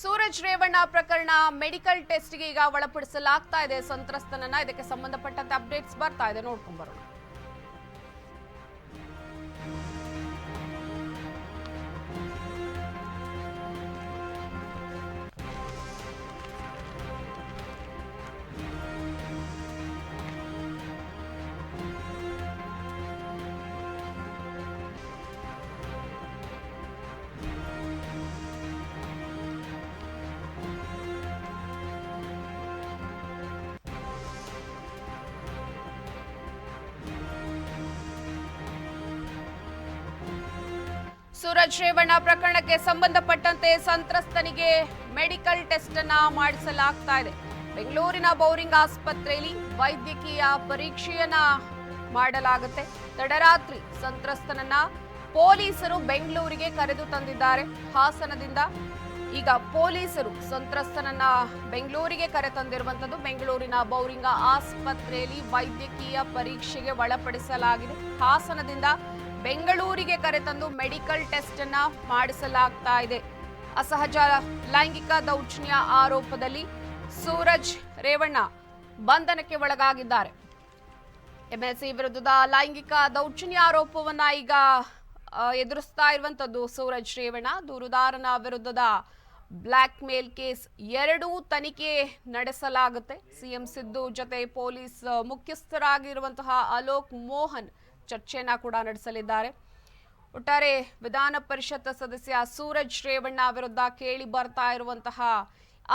ಸೂರಜ್ ರೇವಣ್ಣ ಪ್ರಕರಣ ಮೆಡಿಕಲ್ ಟೆಸ್ಟ್ಗೆ ಈಗ ಒಳಪಡಿಸಲಾಗ್ತಾ ಇದೆ ಸಂತ್ರಸ್ತನನ್ನ. ಇದಕ್ಕೆ ಸಂಬಂಧಪಟ್ಟಂತೆ ಅಪ್ಡೇಟ್ಸ್ ಬರ್ತಾ ಇದೆ, ನೋಡ್ಕೊಂಡು ಬರೋಣ. ಸೂರಜ್ ರೇವಣ್ಣ ಪ್ರಕರಣಕ್ಕೆ ಸಂಬಂಧಪಟ್ಟಂತೆ ಸಂತ್ರಸ್ತನಿಗೆ ಮೆಡಿಕಲ್ ಟೆಸ್ಟ್ ಅನ್ನ ಮಾಡಿಸಲಾಗ್ತಾ ಇದೆ. ಬೆಂಗಳೂರಿನ ಬೌರಿಂಗ್ ಆಸ್ಪತ್ರೆಯಲ್ಲಿ ವೈದ್ಯಕೀಯ ಪರೀಕ್ಷೆಯನ್ನ ಮಾಡಲಾಗುತ್ತೆ. ತಡರಾತ್ರಿ ಸಂತ್ರಸ್ತನನ್ನ ಪೊಲೀಸರು ಬೆಂಗಳೂರಿಗೆ ಕರೆದು ತಂದಿದ್ದಾರೆ. ಹಾಸನದಿಂದ ಈಗ ಪೊಲೀಸರು ಸಂತ್ರಸ್ತನನ್ನ ಬೆಂಗಳೂರಿಗೆ ಕರೆತಂದಿರುವಂತದ್ದು. ಬೆಂಗಳೂರಿನ ಬೌರಿಂಗ ಆಸ್ಪತ್ರೆಯಲ್ಲಿ ವೈದ್ಯಕೀಯ ಪರೀಕ್ಷೆಗೆ ಒಳಪಡಿಸಲಾಗಿದೆ. ಹಾಸನದಿಂದ ಬೆಂಗಳೂರಿಗೆ ಕರೆತಂದು ಮೆಡಿಕಲ್ ಟೆಸ್ಟ್ ಅನ್ನ ಮಾಡಿಸಲಾಗ್ತಾ ಇದೆ. ಅಸಹಜ ಲೈಂಗಿಕ ದೌರ್ಜನ್ಯ ಆರೋಪದಲ್ಲಿ ಸೂರಜ್ ರೇವಣ್ಣ ಬಂಧನಕ್ಕೆ ಒಳಗಾಗಿದ್ದಾರೆ. ಎಂಎಲ್ಸಿ ವಿರುದ್ಧದ ಲೈಂಗಿಕ ದೌರ್ಜನ್ಯ ಆರೋಪವನ್ನ ಈಗ ಎದುರಿಸ್ತಾ ಇರುವಂತದ್ದು ಸೂರಜ್ ರೇವಣ್ಣ. ದೂರುದಾರನ ವಿರುದ್ಧದ ಬ್ಲಾಕ್ ಮೇಲ್ ಕೇಸ್ ಎರಡೂ ತನಿಖೆ ನಡೆಸಲಾಗುತ್ತೆ. ಸಿಎಂ ಸಿದ್ದು ಜೊತೆ ಪೊಲೀಸ್ ಮುಖ್ಯಸ್ಥರಾಗಿರುವಂತಹ ಅಲೋಕ್ ಮೋಹನ್ ಚರ್ಚೆಯನ್ನ ಕೂಡ ನಡೆಸಲಿದ್ದಾರೆ. ಒಟ್ಟಾರೆ ವಿಧಾನ ಪರಿಷತ್ ಸದಸ್ಯ ಸೂರಜ್ ರೇವಣ್ಣ ವಿರುದ್ಧ ಕೇಳಿ ಬರ್ತಾ ಇರುವಂತಹ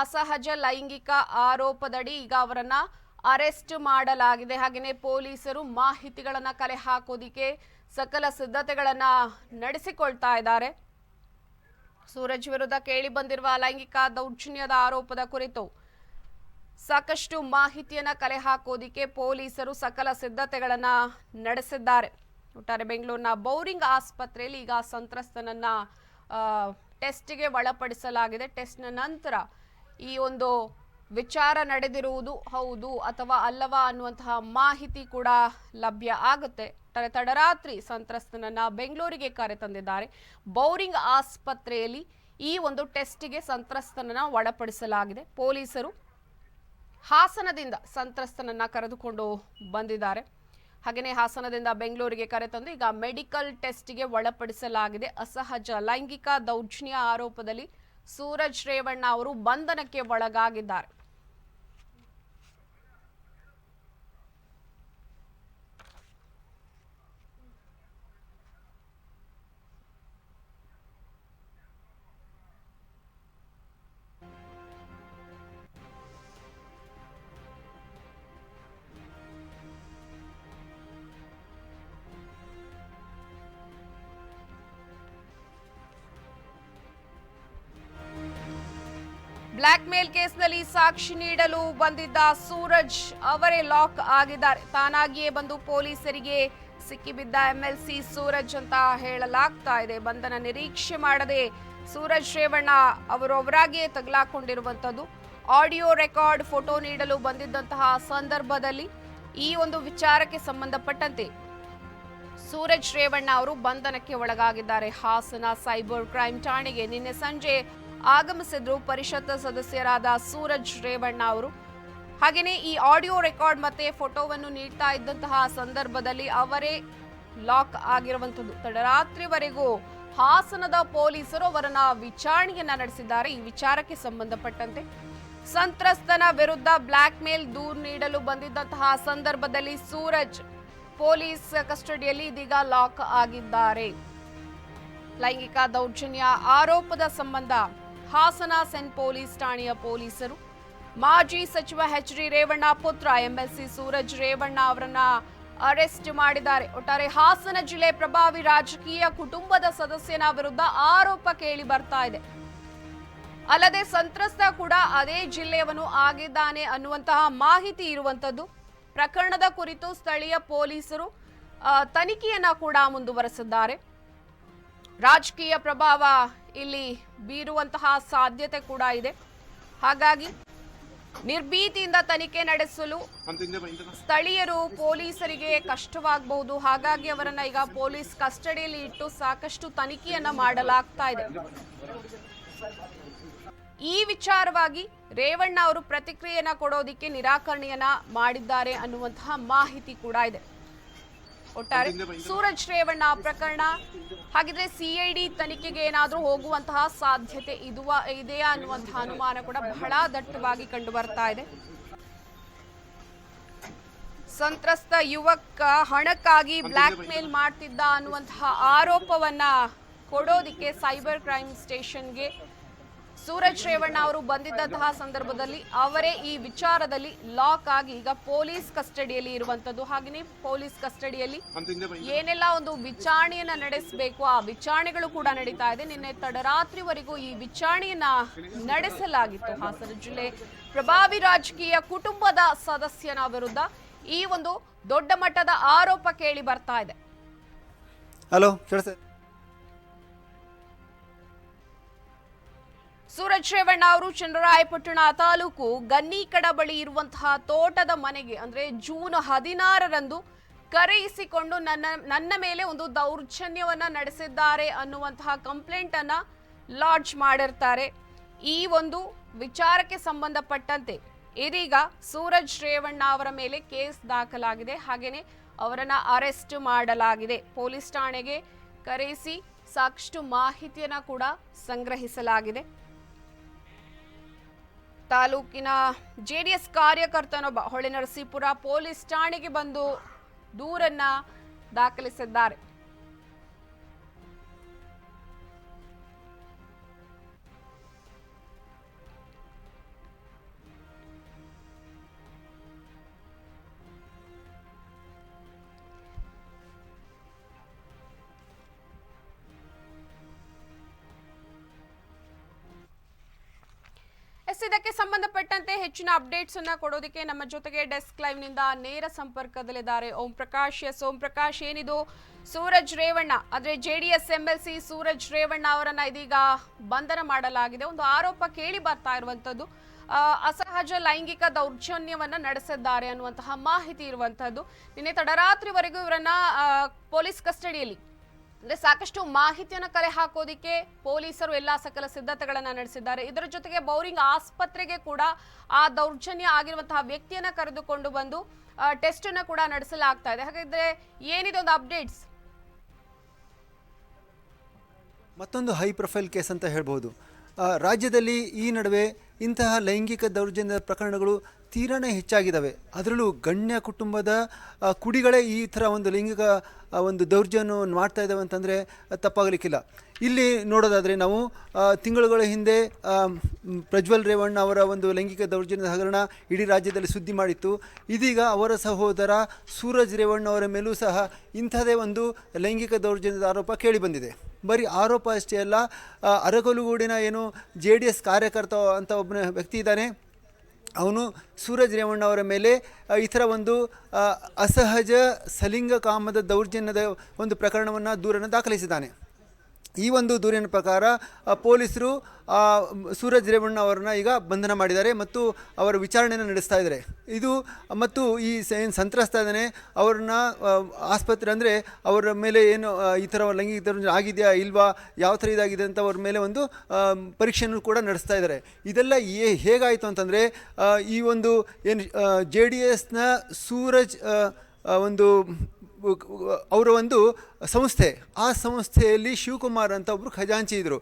ಅಸಹಜ ಲೈಂಗಿಕ ಆರೋಪದಡಿ ಈಗ ಅವರನ್ನ ಅರೆಸ್ಟ್ ಮಾಡಲಾಗಿದೆ. ಹಾಗೆಯೇ ಪೊಲೀಸರು ಮಾಹಿತಿಗಳನ್ನ ಕಲೆ ಹಾಕೋದಿಕ್ಕೆ ಸಕಲ ಸಿದ್ಧತೆಗಳನ್ನ ನಡೆಸಿಕೊಳ್ತಾ ಇದ್ದಾರೆ. ಸೂರಜ್ ವಿರುದ್ಧ ಕೇಳಿ ಬಂದಿರುವ ಲೈಂಗಿಕ ದೌರ್ಜನ್ಯದ ಆರೋಪದ ಕುರಿತು ಸಾಕಷ್ಟು ಮಾಹಿತಿಯನ್ನ ಕಲೆ ಹಾಕೋದಿಕ್ಕೆ ಪೊಲೀಸರು ಸಕಲ ಸಿದ್ಧತೆಗಳನ್ನ ನಡೆಸಿದ್ದಾರೆ. ಒಟ್ಟಾರೆ ಬೆಂಗಳೂರಿನ ಬೌರಿಂಗ್ ಆಸ್ಪತ್ರೆಯಲ್ಲಿ ಈಗ ಸಂತ್ರಸ್ತನನ್ನ ಟೆಸ್ಟ್ಗೆ ಒಳಪಡಿಸಲಾಗಿದೆ. ಟೆಸ್ಟ್ನ ನಂತರ ಈ ಒಂದು ವಿಚಾರ ನಡೆದಿರುವುದು ಹೌದು ಅಥವಾ ಅಲ್ಲವಾ ಅನ್ನುವಂತಹ ಮಾಹಿತಿ ಕೂಡ ಲಭ್ಯ ಆಗುತ್ತೆ. ತಡರಾತ್ರಿ ಸಂತ್ರಸ್ತನನ್ನ ಬೆಂಗಳೂರಿಗೆ ಕರೆತಂದಿದ್ದಾರೆ. ಬೌರಿಂಗ್ ಆಸ್ಪತ್ರೆಯಲ್ಲಿ ಈ ಒಂದು ಟೆಸ್ಟ್ಗೆ ಸಂತ್ರಸ್ತನನ್ನ ಒಳಪಡಿಸಲಾಗಿದೆ. ಪೊಲೀಸರು ಹಾಸನದಿಂದ ಸಂತ್ರಸ್ತನನ್ನ ಕರೆದುಕೊಂಡು ಬಂದಿದ್ದಾರೆ. ಹಾಗೆಯೇ ಹಾಸನದಿಂದ ಬೆಂಗಳೂರಿಗೆ ಕರೆತಂದು ಈಗ ಮೆಡಿಕಲ್ ಟೆಸ್ಟ್ಗೆ ಒಳಪಡಿಸಲಾಗಿದೆ. ಅಸಹಜ ಲೈಂಗಿಕ ದೌರ್ಜನ್ಯ ಆರೋಪದಲ್ಲಿ ಸೂರಜ್ ರೇವಣ್ಣ ಅವರು ಬಂಧನಕ್ಕೆ ಒಳಗಾಗಿದ್ದಾರೆ. ಬ್ಲಾಕ್ ಮೇಲ್ ಕೇಸ್ನಲ್ಲಿ ಸಾಕ್ಷಿ ನೀಡಲು ಬಂದಿದ್ದ ಸೂರಜ್ ಅವರೇ ಲಾಕ್ ಆಗಿದ್ದಾರೆ. ತಾನಾಗಿಯೇ ಬಂದು ಪೊಲೀಸರಿಗೆ ಸಿಕ್ಕಿಬಿದ್ದ ಎಂಎಲ್ಸಿ ಸೂರಜ್ ಅಂತ ಹೇಳಲಾಗ್ತಾ ಇದೆ. ಬಂಧನ ನಿರೀಕ್ಷೆ ಮಾಡದೆ ಸೂರಜ್ ರೇವಣ್ಣ ಅವರೊಬ್ಬರಾಗಿಯೇ ತಗಲಾಕೊಂಡಿರುವಂತದ್ದು. ಆಡಿಯೋ ರೆಕಾರ್ಡ್ ಫೋಟೋ ನೀಡಲು ಬಂದಿದ್ದಂತಹ ಸಂದರ್ಭದಲ್ಲಿ ಈ ಒಂದು ವಿಚಾರಕ್ಕೆ ಸಂಬಂಧಪಟ್ಟಂತೆ ಸೂರಜ್ ರೇವಣ್ಣ ಅವರು ಬಂಧನಕ್ಕೆ ಒಳಗಾಗಿದ್ದಾರೆ. ಹಾಸನ ಸೈಬರ್ ಕ್ರೈಮ್ ಠಾಣೆಗೆ ನಿನ್ನೆ ಸಂಜೆ ಆಗಮಿಸಿದ್ರು ಪರಿಷತ್ ಸದಸ್ಯರಾದ ಸೂರಜ್ ರೇವಣ್ಣ ಅವರು. ಹಾಗೆಯೇ ಈ ಆಡಿಯೋ ರೆಕಾರ್ಡ್ ಮತ್ತೆ ಫೋಟೋವನ್ನು ನೀಡ್ತಾ ಇದ್ದಂತಹ ಸಂದರ್ಭದಲ್ಲಿ ಅವರೇ ಲಾಕ್ ಆಗಿರುವಂತದ್ದು. ತಡರಾತ್ರಿವರೆಗೂ ಹಾಸನದ ಪೊಲೀಸರು ಅವರನ್ನ ವಿಚಾರಣೆಯನ್ನ ನಡೆಸಿದ್ದಾರೆ. ಈ ವಿಚಾರಕ್ಕೆ ಸಂಬಂಧಪಟ್ಟಂತೆ ಸಂತ್ರಸ್ತನ ವಿರುದ್ಧ ಬ್ಲಾಕ್ ಮೇಲ್ ದೂರು ನೀಡಲು ಬಂದಿದ್ದಂತಹ ಸಂದರ್ಭದಲ್ಲಿ ಸೂರಜ್ ಪೊಲೀಸ್ ಕಸ್ಟಡಿಯಲ್ಲಿ ಇದೀಗ ಲಾಕ್ ಆಗಿದ್ದಾರೆ. ಲೈಂಗಿಕ ದೌರ್ಜನ್ಯ ಆರೋಪದ ಸಂಬಂಧ ಹಾಸನ ಸೆಂಟ್ ಪೊಲೀಸ್ ಠಾಣೆಯ ಪೊಲೀಸರು ಮಾಜಿ ಸಚಿವ ಎಚ್.ಡಿ. ರೇವಣ್ಣ ಪುತ್ರ ಎಂಎಲ್ಸಿ ಸೂರಜ್ ರೇವಣ್ಣ ಅವರನ್ನ ಅರೆಸ್ಟ್ ಮಾಡಿದ್ದಾರೆ. ಒಟ್ಟಾರೆ ಹಾಸನ ಜಿಲ್ಲೆ ಪ್ರಭಾವಿ ರಾಜಕೀಯ ಕುಟುಂಬದ ಸದಸ್ಯನ ವಿರುದ್ಧ ಆರೋಪ ಕೇಳಿ ಬರ್ತಾ ಇದೆ. ಅಲ್ಲದೆ ಸಂತ್ರಸ್ತ ಕೂಡ ಅದೇ ಜಿಲ್ಲೆಯವನು ಆಗಿದ್ದಾನೆ ಅನ್ನುವಂತಹ ಮಾಹಿತಿ ಇರುವಂತದ್ದು. ಪ್ರಕರಣದ ಕುರಿತು ಸ್ಥಳೀಯ ಪೊಲೀಸರು ತನಿಖೆಯನ್ನ ಕೂಡ ಮುಂದುವರೆಸಿದ್ದಾರೆ. ರಾಜಕೀಯ ಪ್ರಭಾವ ಇಲ್ಲಿ ಬೀರುವಂತಹ ಸಾಧ್ಯತೆ ಕೂಡ ಇದೆ. ಹಾಗಾಗಿ ನಿರ್ಭೀತಿಯಿಂದ ತನಿಖೆ ನಡೆಸಲು ಸ್ಥಳೀಯರು ಪೊಲೀಸರಿಗೆ ಕಷ್ಟವಾಗಬಹುದು. ಹಾಗಾಗಿ ಅವರನ್ನ ಈಗ ಪೊಲೀಸ್ ಕಸ್ಟಡಿಯಲ್ಲಿ ಇಟ್ಟು ಸಾಕಷ್ಟು ತನಿಖೆಯನ್ನ ಮಾಡಲಾಗ್ತಾ ಇದೆ. ಈ ವಿಚಾರವಾಗಿ ರೇವಣ್ಣ ಅವರು ಪ್ರತಿಕ್ರಿಯೆಯನ್ನ ಕೊಡೋದಿಕ್ಕೆ ನಿರಾಕರಣೆಯನ್ನ ಮಾಡಿದ್ದಾರೆ ಅನ್ನುವಂತಹ ಮಾಹಿತಿ ಕೂಡ ಇದೆ. ಒಟ್ಟಾರೆ ಸೂರಜ್ ರೇವಣ್ಣ ಪ್ರಕರಣ ಹಾಗಿದ್ರೆ ಸಿಐಡಿ ತನಿಖೆಗೆ ಏನಾದ್ರೂ ಹೋಗುವಂತಹ ಸಾಧ್ಯತೆ ಇದೆಯಾ ಅನ್ನುವಂತಹ ಅನುಮಾನ ಕೂಡ ಬಹಳ ದಟ್ಟವಾಗಿ ಕಂಡು ಬರ್ತಾ ಇದೆ. ಸಂತ್ರಸ್ತ ಯುವಕ ಹಣಕ್ಕಾಗಿ ಬ್ಲಾಕ್ ಮೇಲ್ ಮಾಡ್ತಿದ್ದ ಅನ್ನುವಂತಹ ಆರೋಪವನ್ನ ಕೊಡೋದಿಕ್ಕೆ ಸೈಬರ್ ಕ್ರೈಮ್ ಸ್ಟೇಷನ್ಗೆ ಸೂರಜ್ ರೇವಣ್ಣ ಅವರು ಬಂದಿದ್ದಂತಹ ಸಂದರ್ಭದಲ್ಲಿ ಅವರೇ ಈ ವಿಚಾರದಲ್ಲಿ ಲಾಕ್ ಆಗಿ ಈಗ ಪೊಲೀಸ್ ಕಸ್ಟಡಿಯಲ್ಲಿ ಇರುವಂತದ್ದು. ಹಾಗೆಯೇ ಪೊಲೀಸ್ ಕಸ್ಟಡಿಯಲ್ಲಿ ಏನೆಲ್ಲ ಒಂದು ವಿಚಾರಣೆಯನ್ನ ನಡೆಸಬೇಕು ಆ ವಿಚಾರಣೆಗಳು ಕೂಡ ನಡೀತಾ ಇದೆ. ನಿನ್ನೆ ತಡರಾತ್ರಿವರೆಗೂ ಈ ವಿಚಾರಣೆಯನ್ನ ನಡೆಸಲಾಗಿತ್ತು. ಹಾಸನ ಜಿಲ್ಲೆ ಪ್ರಭಾವಿ ರಾಜಕೀಯ ಕುಟುಂಬದ ಸದಸ್ಯನ ವಿರುದ್ಧ ಈ ಒಂದು ದೊಡ್ಡ ಮಟ್ಟದ ಆರೋಪ ಕೇಳಿ ಬರ್ತಾ ಇದೆ. ಹಲೋ, ಸೂರಜ್ ರೇವಣ್ಣ ಅವರು ಚನ್ನರಾಯಪಟ್ಟಣ ತಾಲೂಕು ಗನ್ನಿಕಡ ಬಳಿ ಇರುವಂತಹ ತೋಟದ ಮನೆಗೆ ಅಂದ್ರೆ ಜೂನ್ 16ರಂದು ಕರೆಯಿಸಿಕೊಂಡು ನನ್ನ ಮೇಲೆ ಒಂದು ದೌರ್ಜನ್ಯವನ್ನ ನಡೆಸಿದ್ದಾರೆ ಅನ್ನುವಂತಹ ಕಂಪ್ಲೇಂಟ್ ಅನ್ನ ಲಾಡ್ಜ್ ಮಾಡಿರ್ತಾರೆ. ಈ ಒಂದು ವಿಚಾರಕ್ಕೆ ಸಂಬಂಧಪಟ್ಟಂತೆ ಇದೀಗ ಸೂರಜ್ ರೇವಣ್ಣ ಅವರ ಮೇಲೆ ಕೇಸ್ ದಾಖಲಾಗಿದೆ. ಹಾಗೇನೆ ಅವರನ್ನ ಅರೆಸ್ಟ್ ಮಾಡಲಾಗಿದೆ. ಪೊಲೀಸ್ ಠಾಣೆಗೆ ಕರೆಯಿಸಿ ಸಾಕಷ್ಟು ಮಾಹಿತಿಯನ್ನ ಕೂಡ ಸಂಗ್ರಹಿಸಲಾಗಿದೆ. ತಾಲೂಕಿನ ಜೆಡಿಎಸ್ ಕಾರ್ಯಕರ್ತನೊಬ್ಬ ಹೊಳೆನರಸೀಪುರ ಪೊಲೀಸ್ ಠಾಣೆಗೆ ಬಂದು ದೂರನ್ನ ದಾಖಲಿಸಿದ್ದಾರೆ. ಇದಕ್ಕೆ ಸಂಬಂಧಪಟ್ಟಂತೆ ಹೆಚ್ಚಿನ ಅಪ್ಡೇಟ್ಸ್ ಅನ್ನ ಕೊಡೋದಕ್ಕೆ ನಮ್ಮ ಜೊತೆಗೆ ಡೆಸ್ಕ್ ಲೈವ್ ನಿಂದ ನೇರ ಸಂಪರ್ಕದಲ್ಲಿದ್ದಾರೆ ಓಂ ಪ್ರಕಾಶ್. ಓಂ ಪ್ರಕಾಶ್, ಏನಿದು ಸೂರಜ್ ರೇವಣ್ಣ ಅಂದ್ರೆ ಜೆಡಿಎಸ್ ಎಂಎಲ್ಸಿ ಸೂರಜ್ ರೇವಣ್ಣ ಅವರನ್ನ ಇದೀಗ ಬಂಧನ ಮಾಡಲಾಗಿದೆ. ಒಂದು ಆರೋಪ ಕೇಳಿ ಬರ್ತಾ ಇರುವಂತದ್ದು ಅಸಹಜ ಲೈಂಗಿಕ ದೌರ್ಜನ್ಯವನ್ನ ನಡೆಸಿದ್ದಾರೆ ಅನ್ನುವಂತಹ ಮಾಹಿತಿ ಇರುವಂತದ್ದು. ನಿನ್ನೆ ತಡರಾತ್ರಿವರೆಗೂ ಇವರನ್ನ ಪೊಲೀಸ್ ಕಸ್ಟಡಿಯಲ್ಲಿ ಅಂದ್ರೆ ಸಾಕಷ್ಟು ಮಾಹಿತಿಯನ್ನ ಕಲೆ ಹಾಕೋದಿಕ್ಕೆ ಪೊಲೀಸರು ಎಲ್ಲಾ ಸಕಲ ಸಿದ್ಧತೆಗಳನ್ನ ನಡೆಸಿದ್ದಾರೆ. ಇದರ ಜೊತೆಗೆ ಬೌರಿಂಗ್ ಆಸ್ಪತ್ರೆಗೆ ಕೂಡ ಆ ದೌರ್ಜನ್ಯ ಆಗಿರುವಂತಹ ವ್ಯಕ್ತಿಯನ್ನ ಕರೆದುಕೊಂಡು ಬಂದು ಟೆಸ್ಟ್ ಅನ್ನ ಕೂಡ ನಡೆಸಲಾಗ್ತಾ ಇದೆ. ಹಾಗಾದ್ರೆ ಏನಿದೆ ಒಂದು ಅಪ್ಡೇಟ್ಸ್? ಮತ್ತೊಂದು ಹೈ ಪ್ರೊಫೈಲ್ ಕೇಸ್ ಅಂತ ಹೇಳ್ಬೋದು. ರಾಜ್ಯದಲ್ಲಿ ಈ ನಡುವೆ ಇಂತಹ ಲೈಂಗಿಕ ದೌರ್ಜನ್ಯದ ಪ್ರಕರಣಗಳು ತೀರಾನೇ ಹೆಚ್ಚಾಗಿದ್ದಾವೆ. ಅದರಲ್ಲೂ ಗಣ್ಯ ಕುಟುಂಬದ ಕುಡಿಗಳೇ ಈ ಥರ ಒಂದು ಲೈಂಗಿಕ ಒಂದು ದೌರ್ಜನ್ಯವನ್ನು ಮಾಡ್ತಾ ಇದ್ದಾವೆ ಅಂತಂದರೆ ತಪ್ಪಾಗಲಿಕ್ಕಿಲ್ಲ. ಇಲ್ಲಿ ನೋಡೋದಾದರೆ ನಾವು ತಿಂಗಳುಗಳ ಹಿಂದೆ ಪ್ರಜ್ವಲ್ ರೇವಣ್ಣ ಅವರ ಒಂದು ಲೈಂಗಿಕ ದೌರ್ಜನ್ಯದ ಹಗರಣ ಇಡೀ ರಾಜ್ಯದಲ್ಲಿ ಸುದ್ದಿ ಮಾಡಿತ್ತು. ಇದೀಗ ಅವರ ಸಹೋದರ ಸೂರಜ್ ರೇವಣ್ಣ ಅವರ ಮೇಲೂ ಸಹ ಇಂಥದೇ ಒಂದು ಲೈಂಗಿಕ ದೌರ್ಜನ್ಯದ ಆರೋಪ ಕೇಳಿಬಂದಿದೆ. ಬರೀ ಆರೋಪ ಅಷ್ಟೇ ಅಲ್ಲ, ಅರಕಲಗೂಡಿನ ಏನು JDS ಕಾರ್ಯಕರ್ತ ಅಂತ ಒಬ್ಬನ ವ್ಯಕ್ತಿ ಇದ್ದಾನೆ, ಅವನು ಸೂರಜ್ ರೇವಣ್ಣ ಅವರ ಮೇಲೆ ಈ ಥರ ಒಂದು ಅಸಹಜ ಸಲಿಂಗ ಕಾಮದ ದೌರ್ಜನ್ಯದ ಒಂದು ಪ್ರಕರಣವನ್ನು ದೂರನ್ನು ದಾಖಲಿಸಿದ್ದಾನೆ. ಈ ಒಂದು ದೂರಿನ ಪ್ರಕಾರ ಪೊಲೀಸರು ಸೂರಜ್ ರೇವಣ್ಣ ಅವರನ್ನ ಈಗ ಬಂಧನ ಮಾಡಿದ್ದಾರೆ ಮತ್ತು ಅವರ ವಿಚಾರಣೆಯನ್ನು ನಡೆಸ್ತಾ ಇದ್ದಾರೆ. ಇದು ಮತ್ತು ಈ ಏನು ಸಂತ್ರಸ್ತ ಇದ್ದಾನೆ ಅವ್ರನ್ನ ಆಸ್ಪತ್ರೆ ಅಂದರೆ ಅವರ ಮೇಲೆ ಏನು ಈ ಥರ ಲೈಂಗಿಕ ದೌರ್ಜನ್ಯ ಆಗಿದೆಯಾ ಇಲ್ವಾ, ಯಾವ ಥರ ಇದಾಗಿದೆ ಅಂತ ಅವ್ರ ಮೇಲೆ ಒಂದು ಪರೀಕ್ಷೆಯನ್ನು ಕೂಡ ನಡೆಸ್ತಾ ಇದ್ದಾರೆ. ಇದೆಲ್ಲ ಹೇಗಾಯಿತು ಅಂತಂದರೆ ಈ ಒಂದು ಏನು JDSನ ಸೂರಜ್ ಒಂದು ಅವರ ಒಂದು ಸಂಸ್ಥೆ, ಆ ಸಂಸ್ಥೆಯಲ್ಲಿ ಶಿವಕುಮಾರ್ ಅಂತ ಒಬ್ಬರು ಖಜಾಂಚಿ ಇದ್ದರು.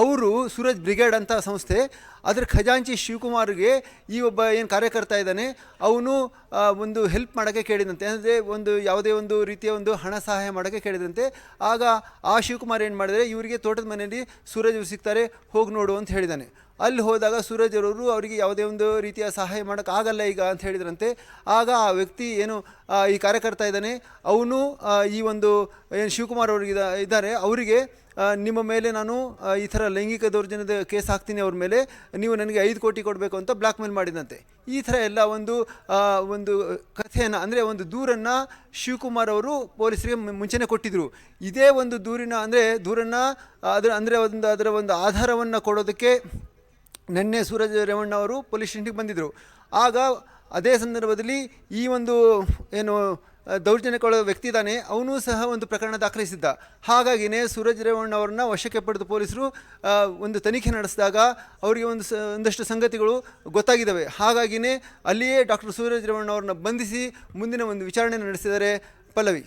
ಅವರು ಸೂರಜ್ ಬ್ರಿಗೇಡ್ ಅಂತ ಸಂಸ್ಥೆ, ಅದರ ಖಜಾಂಚಿ ಶಿವಕುಮಾರ್ಗೆ ಈ ಒಬ್ಬ ಏನು ಕಾರ್ಯಕರ್ತ ಇದ್ದಾನೆ ಅವನು ಒಂದು ಹೆಲ್ಪ್ ಮಾಡೋಕ್ಕೆ ಕೇಳಿದಂತೆ, ಅಂದರೆ ಒಂದು ಯಾವುದೇ ಒಂದು ರೀತಿಯ ಒಂದು ಹಣ ಸಹಾಯ ಮಾಡೋಕ್ಕೆ ಕೇಳಿದಂತೆ. ಆಗ ಆ ಶಿವಕುಮಾರ್ ಏನು ಮಾಡಿದರೆ, ಇವರಿಗೆ ತೋಟದ ಮನೆಯಲ್ಲಿ ಸೂರಜ್ ಅವರು ಸಿಗ್ತಾರೆ, ಹೋಗಿ ನೋಡು ಅಂತ ಹೇಳಿದ್ದಾನೆ. ಅಲ್ಲಿ ಹೋದಾಗ ಸೂರಜ್ ಅವರು ಅವರಿಗೆ ಯಾವುದೇ ಒಂದು ರೀತಿಯ ಸಹಾಯ ಮಾಡೋಕ್ಕಾಗಲ್ಲ ಈಗ ಅಂತ ಹೇಳಿದ್ರಂತೆ. ಆಗ ಆ ವ್ಯಕ್ತಿ ಏನು ಈ ಕಾರ್ಯಕರ್ತ ಇದ್ದಾನೆ ಅವನು ಈ ಒಂದು ಏನು ಶಿವಕುಮಾರ್ ಅವ್ರಿಗೆ ಇದ್ದಾರೆ ಅವರಿಗೆ ನಿಮ್ಮ ಮೇಲೆ ನಾನು ಈ ಥರ ಲೈಂಗಿಕ ದೌರ್ಜನ್ಯದ ಕೇಸ್ ಹಾಕ್ತೀನಿ, ಅವ್ರ ಮೇಲೆ ನೀವು ನನಗೆ 5 ಕೋಟಿ ಕೊಡಬೇಕು ಅಂತ ಬ್ಲ್ಯಾಕ್ ಮೇಲ್ ಮಾಡಿದಂತೆ. ಈ ಥರ ಎಲ್ಲ ಒಂದು ಕಥೆಯನ್ನು ಅಂದರೆ ಒಂದು ದೂರನ್ನು ಶಿವಕುಮಾರ್ ಅವರು ಪೊಲೀಸರಿಗೆ ಮುಂಚೆನೇ ಕೊಟ್ಟಿದ್ದರು. ಇದೇ ಒಂದು ದೂರನ್ನು ಅದರ ಒಂದು ಆಧಾರವನ್ನು ಕೊಡೋದಕ್ಕೆ ನಿನ್ನೆ ಸೂರಜ್ ರೇವಣ್ಣ ಅವರು ಪೊಲೀಸ್ ಸ್ಟೇಷನ್ಗೆ ಬಂದಿದ್ದರು. ಆಗ ಅದೇ ಸಂದರ್ಭದಲ್ಲಿ ಈ ಒಂದು ಏನು ದೌರ್ಜನ್ಯಕ್ಕೊಳಗ ವ್ಯಕ್ತಿ ಇದ್ದಾನೆ, ಅವನು ಸಹ ಒಂದು ಪ್ರಕರಣ ದಾಖಲಿಸಿದ್ದ. ಹಾಗಾಗಿನೇ ಸೂರಜ್ ರೇವಣ್ಣ ಅವರನ್ನ ವಶಕ್ಕೆ ಪಡೆದು ಪೊಲೀಸರು ಒಂದು ತನಿಖೆ ನಡೆಸಿದಾಗ ಅವರಿಗೆ ಒಂದಷ್ಟು ಸಂಗತಿಗಳು ಗೊತ್ತಾಗಿದ್ದಾವೆ. ಹಾಗಾಗಿನೇ ಅಲ್ಲಿಯೇ ಡಾಕ್ಟರ್ ಸೂರಜ್ ರೇವಣ್ಣ ಅವರನ್ನ ಬಂಧಿಸಿ ಮುಂದಿನ ಒಂದು ವಿಚಾರಣೆ ನಡೆಸಿದ್ದಾರೆ. ಪಲ್ಲವಿ.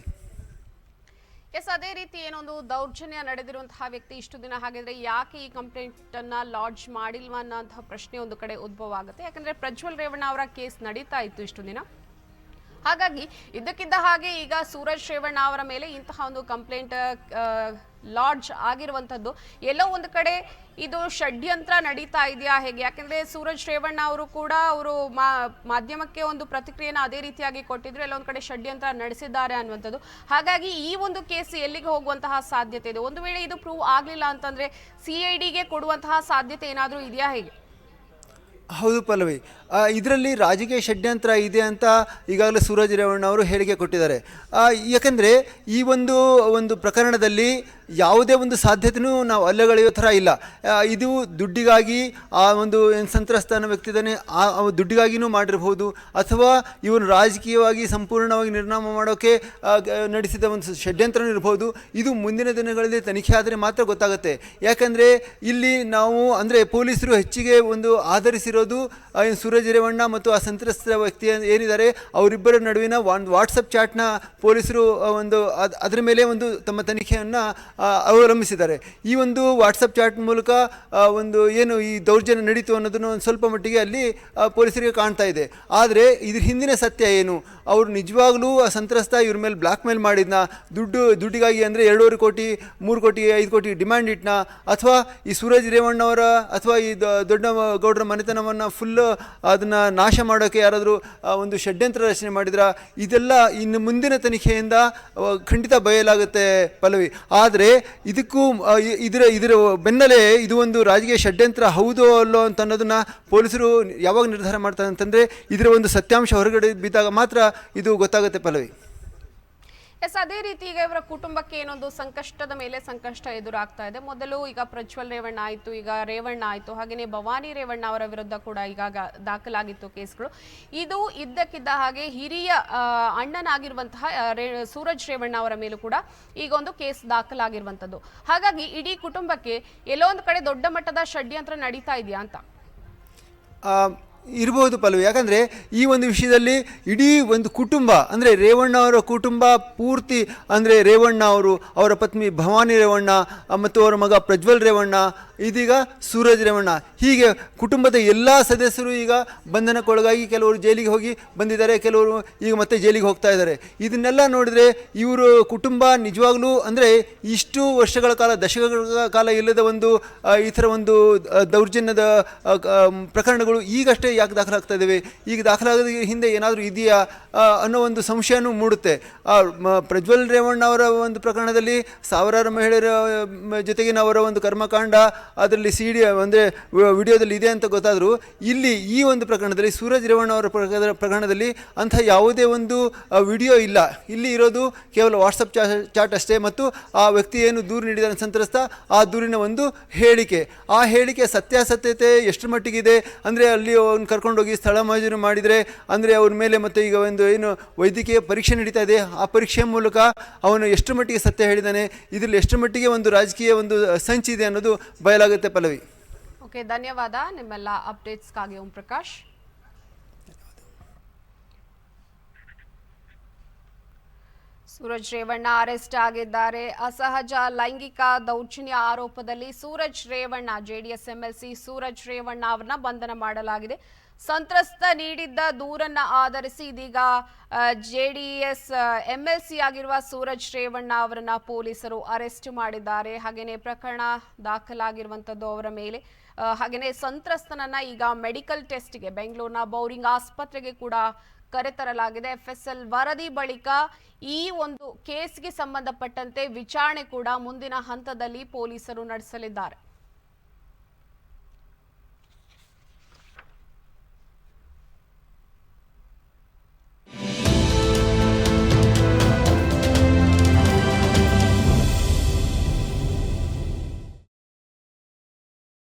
ಎಸ್, ಅದೇ ರೀತಿ ಏನೊಂದು ದೌರ್ಜನ್ಯ ನಡೆದಿರುವಂತಹ ವ್ಯಕ್ತಿ ಇಷ್ಟು ದಿನ ಹಾಗಿದ್ರೆ ಯಾಕೆ ಈ ಕಂಪ್ಲೇಂಟ್ ಅನ್ನ ಲಾಡ್ಜ್ ಮಾಡಿಲ್ವಾ ಅನ್ನೋಂತಹ ಪ್ರಶ್ನೆ ಒಂದು ಕಡೆ ಉದ್ಭವ ಆಗುತ್ತೆ. ಯಾಕಂದ್ರೆ ಪ್ರಜ್ವಲ್ ರೇವಣ್ಣ ಅವರ ಕೇಸ್ ನಡೀತಾ ಇತ್ತು ಇಷ್ಟು ದಿನ. ಹಾಗಾಗಿ ಇದಕ್ಕಿದ್ದ ಹಾಗೆ ಈಗ ಸೂರಜ್ ರೇವಣ್ಣ ಅವರ ಮೇಲೆ ಇಂತಹ ಒಂದು ಕಂಪ್ಲೇಂಟ್ ಲಾಡ್ಜ್ ಆಗಿರುವಂತದ್ದು ಎಲ್ಲೋ ಒಂದು ಕಡೆ ಇದು ಷಡ್ಯಂತ್ರ ನಡೀತಾ ಇದೆಯಾ ಹೇಗೆ? ಯಾಕಂದ್ರೆ ಸೂರಜ್ ರೇವಣ್ಣ ಅವರು ಕೂಡ ಅವರು ಮಾಧ್ಯಮಕ್ಕೆ ಒಂದು ಪ್ರತಿಕ್ರಿಯೆನ ಅದೇ ರೀತಿಯಾಗಿ ಕೊಟ್ಟಿದ್ರು, ಎಲ್ಲೊಂದು ಕಡೆ ಷಡ್ಯಂತ್ರ ನಡೆಸಿದ್ದಾರೆ ಅನ್ನುವಂಥದ್ದು. ಹಾಗಾಗಿ ಈ ಒಂದು ಕೇಸ್ ಎಲ್ಲಿಗೆ ಹೋಗುವಂತಹ ಸಾಧ್ಯತೆ ಇದೆ? ಒಂದು ವೇಳೆ ಇದು ಪ್ರೂವ್ ಆಗ್ಲಿಲ್ಲ ಅಂತಂದ್ರೆ CIDಗೆ ಕೊಡುವಂತಹ ಸಾಧ್ಯತೆ ಏನಾದರೂ ಇದೆಯಾ ಹೇಗೆ? ಹೌದು ಪಲ್ಲವಿ, ಇದರಲ್ಲಿ ರಾಜಕೀಯ ಷಡ್ಯಂತ್ರ ಇದೆ ಅಂತ ಈಗಾಗಲೇ ಸೂರಜ್ ರೇವಣ್ಣ ಅವರು ಹೇಳಿಕೆ ಕೊಟ್ಟಿದ್ದಾರೆ. ಯಾಕಂದರೆ ಈ ಒಂದು ಪ್ರಕರಣದಲ್ಲಿ ಯಾವುದೇ ಒಂದು ಸಾಧ್ಯತೆಯೂ ನಾವು ಅಲ್ಲಗಳೆಯೋ ಥರ ಇಲ್ಲ. ಇದು ದುಡ್ಡಿಗಾಗಿ ಆ ಒಂದು ಏನು ಸಂತ್ರಸ್ತನ ವ್ಯಕ್ತಿ ಇದ್ದಾನೆ ಆ ದುಡ್ಡಿಗಾಗಿಯೂ ಮಾಡಿರಬಹುದು, ಅಥವಾ ಇವನು ರಾಜಕೀಯವಾಗಿ ಸಂಪೂರ್ಣವಾಗಿ ನಿರ್ನಾಮ ಮಾಡೋಕ್ಕೆ ನಡೆಸಿದ ಒಂದು ಷಡ್ಯಂತ್ರನೂ ಇರಬಹುದು. ಇದು ಮುಂದಿನ ದಿನಗಳಲ್ಲಿ ತನಿಖೆ ಆದರೆ ಮಾತ್ರ ಗೊತ್ತಾಗುತ್ತೆ. ಯಾಕಂದರೆ ಇಲ್ಲಿ ನಾವು ಅಂದರೆ ಪೊಲೀಸರು ಹೆಚ್ಚಿಗೆ ಒಂದು ಆಧರಿಸಿರೋದು ಸೂರಜ್ ರೇವಣ್ಣ ಮತ್ತು ಆ ಸಂತ್ರಸ್ತ ವ್ಯಕ್ತಿ ಏನಿದ್ದಾರೆ ಅವರಿಬ್ಬರ ನಡುವಿನ ಒಂದು ವಾಟ್ಸಪ್ ಚಾಟ್ನ ಪೊಲೀಸರು ಅದರ ಮೇಲೆ ಒಂದು ತಮ್ಮ ತನಿಖೆಯನ್ನು ಅವಲಂಬಿಸಿದ್ದಾರೆ. ಈ ಒಂದು ವಾಟ್ಸಪ್ ಚಾಟ್ ಮೂಲಕ ಏನು ಈ ದೌರ್ಜನ್ಯ ನಡೀತು ಅನ್ನೋದನ್ನು ಒಂದು ಸ್ವಲ್ಪ ಮಟ್ಟಿಗೆ ಅಲ್ಲಿ ಪೊಲೀಸರಿಗೆ ಕಾಣ್ತಾ ಇದೆ. ಆದರೆ ಇದ್ರ ಹಿಂದಿನ ಸತ್ಯ ಏನು? ಅವರು ನಿಜವಾಗ್ಲೂ ಆ ಸಂತ್ರಸ್ತ ಇವ್ರ ಮೇಲೆ ಬ್ಲ್ಯಾಕ್ ಮೇಲ್ ಮಾಡಿದ್ನ, ದುಡ್ಡಿಗಾಗಿ ಅಂದರೆ 2.5 ಕೋಟಿ 3 ಕೋಟಿ 5 ಕೋಟಿ ಡಿಮ್ಯಾಂಡ್ ಇಟ್ನ, ಅಥವಾ ಈ ಸೂರಜ್ ರೇವಣ್ಣವರ ಅಥವಾ ಈ ದೊಡ್ಡ ಗೌಡರ ಮನೆತನವನ್ನು ಫುಲ್ ಅದನ್ನು ನಾಶ ಮಾಡೋಕ್ಕೆ ಯಾರಾದರೂ ಒಂದು ಷಡ್ಯಂತ್ರ ರಚನೆ ಮಾಡಿದ್ರ? ಇದೆಲ್ಲ ಇನ್ನು ಮುಂದಿನ ತನಿಖೆಯಿಂದ ಖಂಡಿತ ಬಯಲಾಗುತ್ತೆ ಪಲ್ಲವಿ. ಆದರೆ ಇದಕ್ಕೂ ಇದರ ಬೆನ್ನಲ್ಲೇ ಇದು ಒಂದು ರಾಜಕೀಯ ಷಡ್ಯಂತ್ರ ಹೌದೋ ಅಲ್ಲೋ ಅಂತ ಅನ್ನೋದನ್ನು ಪೊಲೀಸರು ಯಾವಾಗ ನಿರ್ಧಾರ ಮಾಡ್ತಾರೆ ಅಂತಂದರೆ ಇದರ ಒಂದು ಸತ್ಯಾಂಶ ಹೊರಗಡೆ ಬಿದ್ದಾಗ ಮಾತ್ರ ಇದು ಗೊತ್ತಾಗುತ್ತೆ ಪಲ್ಲವಿ. ಎಸ್, ಅದೇ ರೀತಿ ಈಗ ಇವರ ಕುಟುಂಬಕ್ಕೆ ಏನೊಂದು ಸಂಕಷ್ಟದ ಮೇಲೆ ಸಂಕಷ್ಟ ಎದುರಾಗ್ತಾ ಇದೆ. ಮೊದಲು ಈಗ ಪ್ರಜ್ವಲ್ ರೇವಣ್ಣ ಆಯಿತು, ಈಗ ರೇವಣ್ಣ ಆಯಿತು, ಹಾಗೆಯೇ ಭವಾನಿ ರೇವಣ್ಣ ಅವರ ವಿರುದ್ಧ ಕೂಡ ಈಗ ದಾಖಲಾಗಿತ್ತು ಕೇಸ್ಗಳು. ಇದು ಇದ್ದಕ್ಕಿದ್ದ ಹಾಗೆ ಹಿರಿಯ ಅಣ್ಣನಾಗಿರುವಂತಹ ಸೂರಜ್ ರೇವಣ್ಣ ಅವರ ಮೇಲೂ ಕೂಡ ಈಗ ಒಂದು ಕೇಸ್ ದಾಖಲಾಗಿರುವಂಥದ್ದು. ಹಾಗಾಗಿ ಇಡೀ ಕುಟುಂಬಕ್ಕೆ ಎಲ್ಲೋ ಒಂದು ಕಡೆ ದೊಡ್ಡ ಮಟ್ಟದ ಷಡ್ಯಂತ್ರ ನಡೀತಾ ಇದೆಯಾ ಅಂತ ಇರಬಹುದು ಪಲ್ಲವಿ. ಯಾಕಂದರೆ ಈ ಒಂದು ವಿಷಯದಲ್ಲಿ ಇಡೀ ಒಂದು ಕುಟುಂಬ ಅಂದರೆ ರೇವಣ್ಣ ಅವರ ಕುಟುಂಬ ಪೂರ್ತಿ ಅಂದರೆ ರೇವಣ್ಣ ಅವರು, ಅವರ ಪತ್ನಿ ಭವಾನಿ ರೇವಣ್ಣ ಮತ್ತು ಅವರ ಮಗ ಪ್ರಜ್ವಲ್ ರೇವಣ್ಣ, ಇದೀಗ ಸೂರಜ್ ರೇವಣ್ಣ, ಹೀಗೆ ಕುಟುಂಬದ ಎಲ್ಲ ಸದಸ್ಯರು ಈಗ ಬಂಧನಕ್ಕೊಳಗಾಗಿ ಕೆಲವರು ಜೈಲಿಗೆ ಹೋಗಿ ಬಂದಿದ್ದಾರೆ, ಕೆಲವರು ಈಗ ಮತ್ತೆ ಜೈಲಿಗೆ ಹೋಗ್ತಾ ಇದ್ದಾರೆ. ಇದನ್ನೆಲ್ಲ ನೋಡಿದರೆ ಇವರು ಕುಟುಂಬ ನಿಜವಾಗ್ಲೂ ಅಂದರೆ ಇಷ್ಟು ವರ್ಷಗಳ ಕಾಲ ದಶಕಗಳ ಕಾಲ ಇಲ್ಲದ ಒಂದು ಈ ಥರ ಒಂದು ದೌರ್ಜನ್ಯದ ಪ್ರಕರಣಗಳು ಈಗಷ್ಟೇ ಯಾಕೆ ದಾಖಲಾಗ್ತಾ ಇದ್ದೇವೆ, ಈಗ ದಾಖಲಾಗೋದ ಹಿಂದೆ ಏನಾದರೂ ಇದೆಯಾ ಅನ್ನೋ ಒಂದು ಸಂಶಯನೂ ಮೂಡುತ್ತೆ. ಪ್ರಜ್ವಲ್ ರೇವಣ್ಣ ಅವರ ಒಂದು ಪ್ರಕರಣದಲ್ಲಿ ಸಾವಿರಾರು ಮಹಿಳೆಯರ ಜೊತೆಗಿನ ಅವರ ಒಂದು ಕರ್ಮಕಾಂಡ ಅದರಲ್ಲಿ CD ಅಂದರೆ ವಿಡಿಯೋದಲ್ಲಿ ಇದೆ ಅಂತ ಗೊತ್ತಾದರೂ ಇಲ್ಲಿ ಈ ಒಂದು ಪ್ರಕರಣದಲ್ಲಿ ಸೂರಜ್ ರೇವಣ್ಣ ಅವರ ಪ್ರಕರಣದಲ್ಲಿ ಅಂಥ ಯಾವುದೇ ಒಂದು ವಿಡಿಯೋ ಇಲ್ಲ. ಇಲ್ಲಿ ಇರೋದು ಕೇವಲ ವಾಟ್ಸಪ್ ಚಾಟ್ ಅಷ್ಟೇ, ಮತ್ತು ಆ ವ್ಯಕ್ತಿ ಏನು ದೂರು ನೀಡಿದ ಸಂತ್ರಸ್ತ ಆ ದೂರಿನ ಒಂದು ಹೇಳಿಕೆ, ಆ ಹೇಳಿಕೆ ಸತ್ಯಾಸತ್ಯತೆ ಎಷ್ಟು ಮಟ್ಟಿಗಿದೆ ಅಂದರೆ ಅಲ್ಲಿ ಅವ್ನು ಕರ್ಕೊಂಡೋಗಿ ಸ್ಥಳ ಮಹಜೂರು ಮಾಡಿದರೆ ಅಂದರೆ ಅವ್ರ ಮೇಲೆ ಮತ್ತೆ ಈಗ ಒಂದು ಏನು ವೈದ್ಯಕೀಯ ಪರೀಕ್ಷೆ ನಡೀತಾ ಇದೆ, ಆ ಪರೀಕ್ಷೆ ಮೂಲಕ ಅವನು ಎಷ್ಟು ಮಟ್ಟಿಗೆ ಸತ್ಯ ಹೇಳಿದ್ದಾನೆ, ಇದರಲ್ಲಿ ಎಷ್ಟು ಮಟ್ಟಿಗೆ ಒಂದು ರಾಜಕೀಯ ಒಂದು ಸಂಚಿದೆ ಅನ್ನೋದು ಬಯಲಾಗುತ್ತೆ ಪಲ್ಲವಿ. ಓಕೆ, ಧನ್ಯವಾದ ನಿಮ್ಮೆಲ್ಲ ಅಪ್ಡೇಟ್ಸ್ಗಾಗಿ ಓಂ ಪ್ರಕಾಶ್. ಸೂರಜ್ ರೇವಣ್ಣ ಅರೆಸ್ಟ್ ಆಗಿದ್ದಾರೆ. ಅಸಹಜ ಲೈಂಗಿಕ ದೌರ್ಜನ್ಯ ಆರೋಪದಲ್ಲಿ ಸೂರಜ್ ರೇವಣ್ಣ JDS MLC ಸೂರಜ್ ರೇವಣ್ಣ ಅವರನ್ನ ಬಂಧನ ಮಾಡಲಾಗಿದೆ. ಸಂತ್ರಸ್ತ ನೀಡಿದ್ದ ದೂರನ್ನ ಆಧರಿಸಿ ಇದೀಗ JDS MLC ಆಗಿರುವ ಸೂರಜ್ ರೇವಣ್ಣ ಅವರನ್ನ ಪೊಲೀಸರು ಅರೆಸ್ಟ್ ಮಾಡಿದ್ದಾರೆ. ಹಾಗೆಯೇ ಪ್ರಕರಣ ದಾಖಲಾಗಿರುವಂತದ್ದು ಅವರ ಮೇಲೆ. ಹಾಗೆಯೇ ಸಂತ್ರಸ್ತನನ್ನ ಈಗ ಮೆಡಿಕಲ್ ಟೆಸ್ಟ್ಗೆ ಬೆಂಗಳೂರಿನ ಬೌರಿಂಗ್ ಆಸ್ಪತ್ರೆಗೆ ಕೂಡ ಕರೆತರಲಾಗಿದೆ. FSL ವರದಿ ಬಳಿಕ ಈ ಒಂದು ಕೇಸ್ಗೆ ಸಂಬಂಧಪಟ್ಟಂತೆ ವಿಚಾರಣೆ ಕೂಡ ಮುಂದಿನ ಹಂತದಲ್ಲಿ ಪೊಲೀಸರು ನಡೆಸಲಿದ್ದಾರೆ.